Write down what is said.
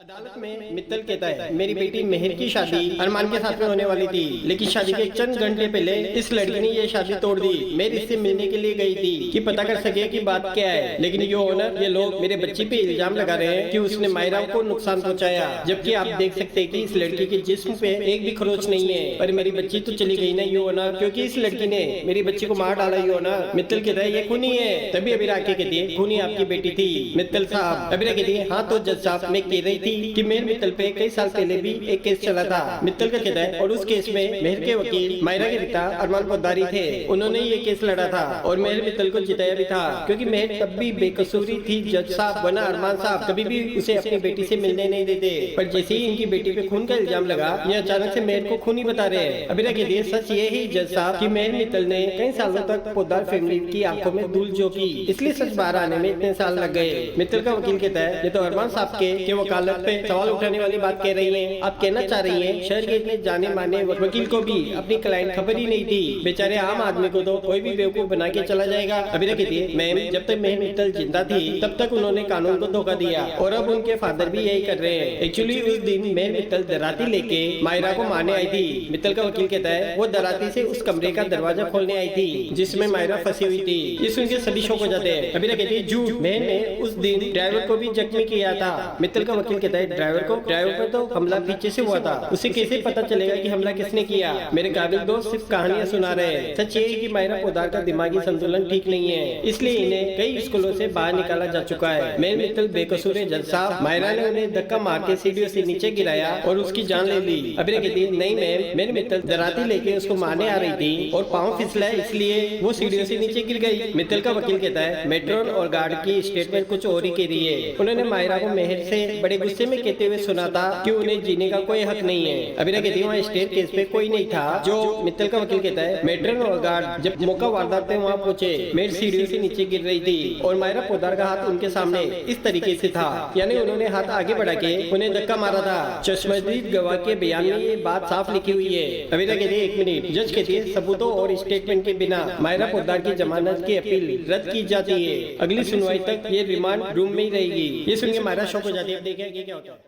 अदालत में मित्तल कहता है मेरी बेटी मेहर की शादी अरमान के साथ में होने वाली थी, लेकिन शादी के चंद घंटे पहले इस लड़की ने ये शादी तोड़ दी। मैं इससे मिलने के लिए गई थी कि पता कर सके कि बात क्या है, लेकिन ये लोग मेरे बच्चे पे इल्जाम लगा रहे हैं कि उसने मायरा को नुकसान पहुंचाया, जबकि आप देख सकते हैं कि इस लड़की के जिस्म पे एक भी खरोच नहीं है। पर मेरी बच्ची तो चली गई ना योना, क्योंकि इस लड़की ने मेरी बच्ची को मार डाला योना। मित्तल कहता है ये खूनी है। तभी अबीरा आके कहती है खूनी आपकी बेटी थी मित्तल साहब। अबीरा कहती है हाँ तो जज साहब मैं कह रही थी कि मेहर मित्तल पे कई साल पहले भी एक केस चला था। मित्तल का कहता है और उस केस में मेहर के वकील मायरा के पिता अरमान पोद्दारी थे, उन्होंने ये केस लड़ा था और मेहर मित्तल को जिताया भी था, क्योंकि मेहर तब भी बेकसूरी थी जज साहब, वरना अरमान साहब कभी भी उसे अपनी बेटी से मिलने नहीं देते। पर जैसे ही इनकी बेटी पे खून का इल्जाम लगा, ये अचानक से मेहर को खूनी बता रहे हैं। अबीरा कहती है सच ये ही जज साहब कि मेहर मित्तल ने कई सालों तक पोद्दार फैमिली की आंखों में धूल झोंकी, इसलिए सच बाहर आने में इतने साल लग गए। मित्तल का वकील कहता है ये तो अरमान साहब के वकालत पे सवाल उठाने वाली बात कह रही हैं। आप कहना चाह रही हैं शहर के इतने जाने माने वकील को भी अपनी क्लाइंट खबर ही नहीं थी, बेचारे आम आदमी को तो कोई भी बेवकूफ बना के चला जाएगा। अबीरा कहती है मैम जब तक मेहर मित्तल जिंदा थी तब तक उन्होंने कानून को धोखा दिया और अब उनके फादर भी यही कर रहे हैं। एक्चुअली उस दिन मेहर मित्तल दराती लेके मायरा को मारने आई थी। मित्तल का वकील कहता है वो दराती से उस कमरे का दरवाजा खोलने आई थी जिसमें मायरा फंसी हुई थी। ये सुन के सभी शौक हो जाते हैं। अबीरा कहती है झूठ, मेहर ने उस दिन ड्राइवर को भी जख्मी किया था। मित्तल का वकील कहता है ड्राइवर पर तो हमला पीछे से हुआ था, उसे कैसे पता चलेगा कि हमला किसने किया। मेरे काबिल दोस्त सिर्फ कहानियां सुना रहे हैं। सच ये है कि मायरा पोद्दार का दिमागी संतुलन ठीक नहीं है, इसलिए इन्हें कई स्कूलों से बाहर निकाला जा चुका है। मेहर मित्तल बेकसूर है जज साहब, मायरा ने उन्हें धक्का मार के सीढ़ियों से नीचे गिराया और उसकी जान ले ली। अबीरा कहती है नहीं मैम, मेहर मित्तल दराती लेके उसको मारने आ रही थी और पाँव फिसला इसलिए वो सीढ़ियों से नीचे गिर गई। मित्तल का वकील कहता है मेट्रोन और गार्ड की स्टेटमेंट कुछ और ही कह रही है। उन्होंने मायरा को मेहर से बड़े गुस्से में कहते हुए सुना था कि उन्हें जीने का कोई हक नहीं है। अबीरा कहती है वहाँ स्टेट केस पे कोई नहीं था। जो मित्तल का वकील कहता है मेट्रोन और गार्ड जब मौका वारदात पे वहाँ पहुंचे, मेहर सीढ़ियों से नीचे गिर रही थी और मायरा पोद्दार का हाथ उनके सामने इस तरीके से था, यानी उन्होंने हाथ आगे बढ़ा के उन्हें धक्का मारा था। चश्मदीद गवाह के बयान में ये बात साफ लिखी हुई है। अबीरा कहती है एक मिनट, जज कहती है सबूतों और स्टेटमेंट के बिना मायरा पोद्दार की जमानत की अपील रद्द की जाती है। अगली सुनवाई तक ये रिमांड रूम में ही रहेगी। ये सुन के मायरा शौक हो जाती है। देखिए क्या होता है।